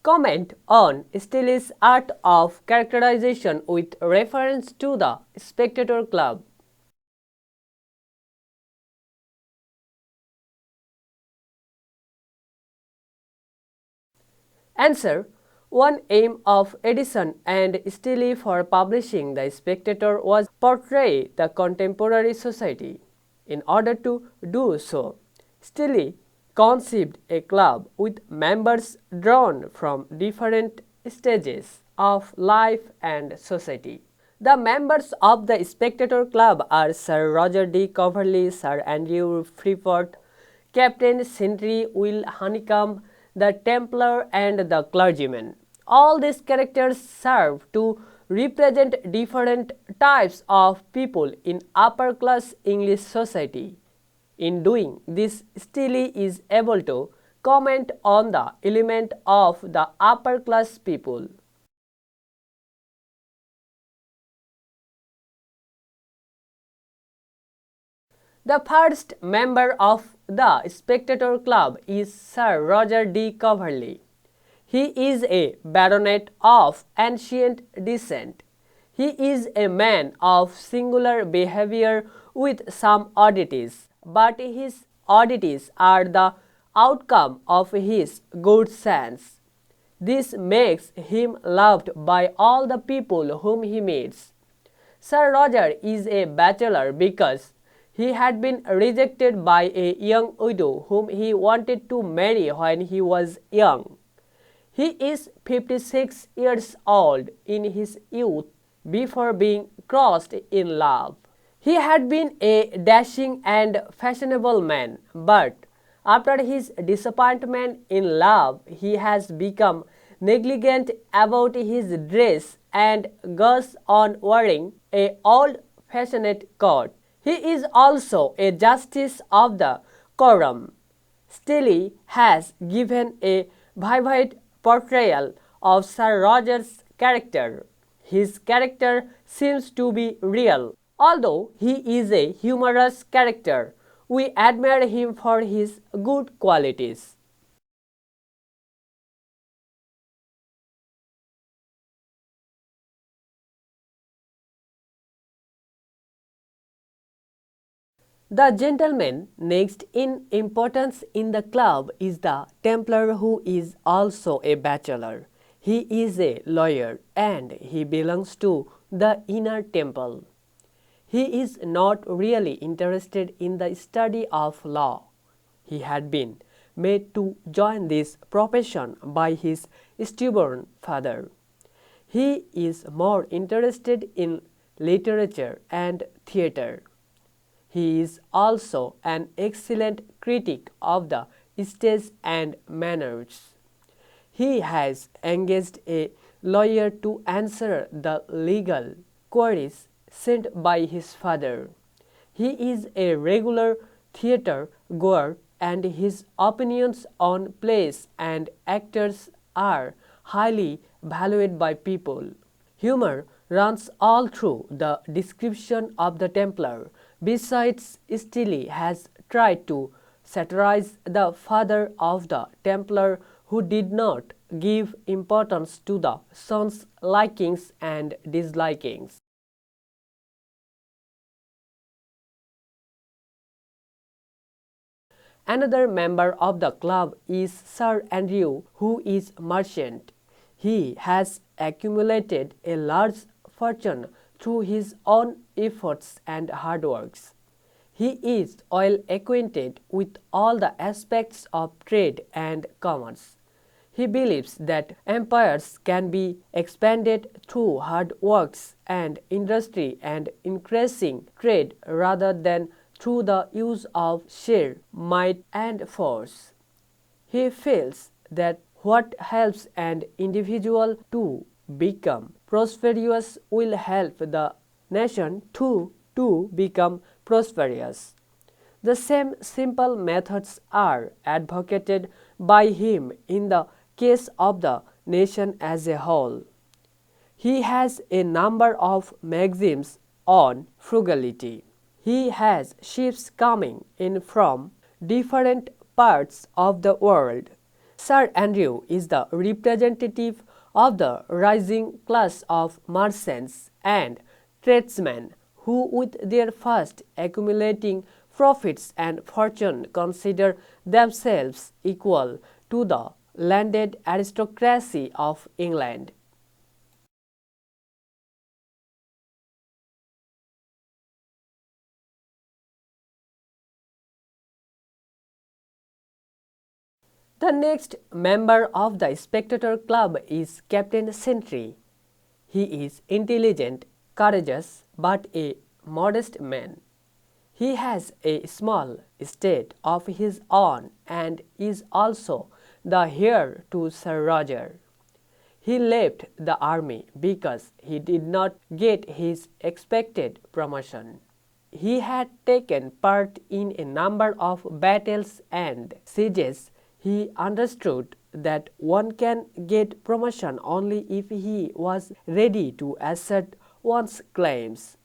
Comment on Steele's art of characterization with reference to the Spectator Club. Answer. One aim of Edison and Steele for publishing The Spectator was portray the contemporary society. In order to do so, Steele conceived a club with members drawn from different stages of life and society. The members of the Spectator Club are Sir Roger D. Coverley, Sir Andrew Freeport, Captain Sentry, Will Honeycomb, the Templar, and the Clergyman. All these characters serve to represent different types of people in upper class English society. In doing this, Steele is able to comment on the element of the upper class people. The first member of the Spectator Club is Sir Roger D. Coverley. He is a baronet of ancient descent. He is a man of singular behavior with some oddities, but his oddities are the outcome of his good sense. This makes him loved by all the people whom he meets. Sir Roger is a bachelor because he had been rejected by a young widow whom he wanted to marry when he was young. He is 56 years old in his youth before being crossed in love. He had been a dashing and fashionable man, but after his disappointment in love, he has become negligent about his dress and goes on wearing a old-fashioned coat. He is also a justice of the quorum. Steele has given a vivid portrayal of Sir Roger's character. His character seems to be real. Although he is a humorous character, we admire him for his good qualities. The gentleman next in importance in the club is the Templar, who is also a bachelor. He is a lawyer and he belongs to the Inner Temple. He is not really interested in the study of law. He had been made to join this profession by his stubborn father. He is more interested in literature and theatre. He is also an excellent critic of the stage and manners. He has engaged a lawyer to answer the legal queries sent by his father. He is a regular theatre goer and his opinions on plays and actors are highly valued by people. Humor runs all through the description of the Templar. Besides, Steele has tried to satirize the father of the Templar, who did not give importance to the son's likings and dislikings. Another member of the club is Sir Andrew, who is merchant. He has accumulated a large fortune through his own efforts and hard works. He is well acquainted with all the aspects of trade and commerce. He believes that empires can be expanded through hard works and industry and increasing trade rather than through the use of sheer might and force. He feels that what helps an individual to become prosperous will help the nation to become prosperous. The same simple methods are advocated by him in the case of the nation as a whole. He has a number of maxims on frugality. He has ships coming in from different parts of the world. Sir Andrew is the representative of the rising class of merchants and tradesmen who, with their fast accumulating profits and fortune, consider themselves equal to the landed aristocracy of England. The next member of the Spectator Club is Captain Sentry. He is intelligent, courageous, but a modest man. He has a small estate of his own and is also the heir to Sir Roger. He left the army because he did not get his expected promotion. He had taken part in a number of battles and sieges. He understood that one can get promotion only if he was ready to assert one's claims.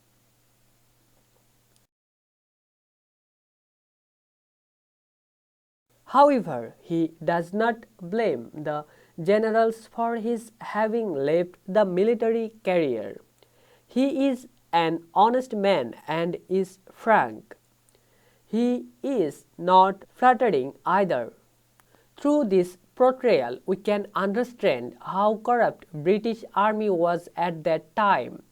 However, he does not blame the generals for his having left the military career. He is an honest man and is frank. He is not flattering either. Through this portrayal, we can understand how corrupt British army was at that time.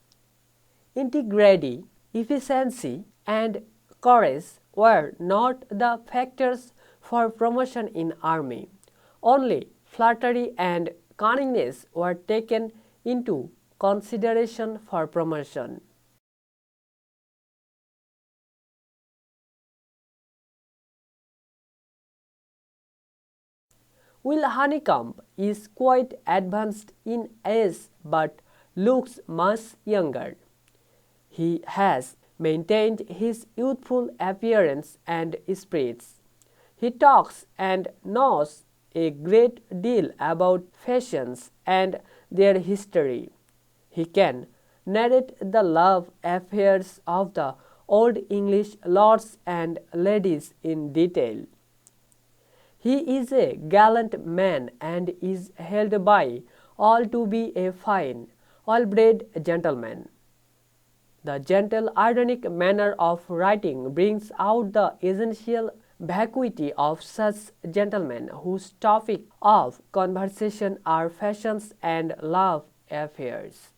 Integrity, efficiency, and courage were not the factors for promotion in army. Only flattery and cunningness were taken into consideration for promotion. Will Honeycomb is quite advanced in age but looks much younger. He has maintained his youthful appearance and spirits. He talks and knows a great deal about fashions and their history. He can narrate the love affairs of the old English lords and ladies in detail. He is a gallant man and is held by all to be a fine, well-bred gentleman. The gentle, ironic manner of writing brings out the essential vacuity of such gentlemen whose topic of conversation are fashions and love affairs.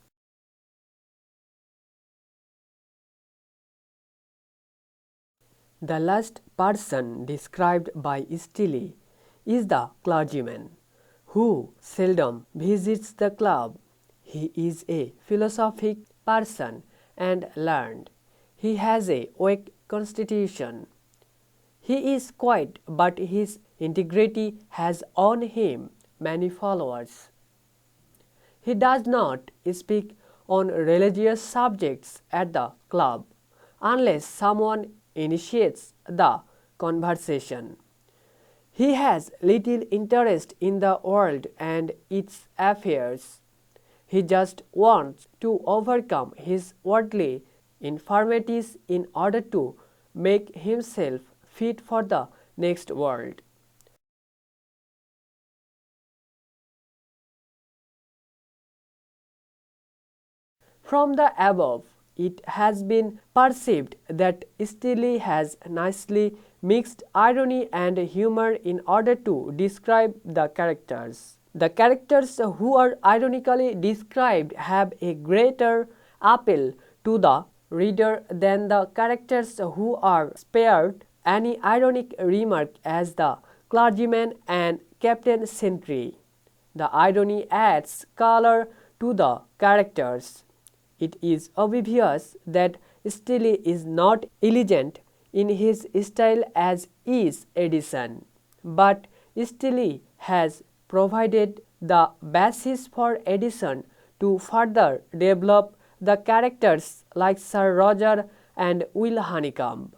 The last person described by Steele is the clergyman, who seldom visits the club. He is a philosophic person and learned. He has a weak constitution. He is quiet, but his integrity has on him many followers. He does not speak on religious subjects at the club unless someone initiates the conversation. He has little interest in the world and its affairs. He just wants to overcome his worldly infirmities in order to make himself fit for the next world. From the above, it has been perceived that Steele has nicely mixed irony and humor in order to describe the characters. The characters who are ironically described have a greater appeal to the reader than the characters who are spared any ironic remark, as the clergyman and Captain Sentry. The irony adds color to the characters. It is obvious that Steele is not elegant in his style as is Edison, but Steele has provided the basis for Edison to further develop the characters like Sir Roger and Will Honeycomb.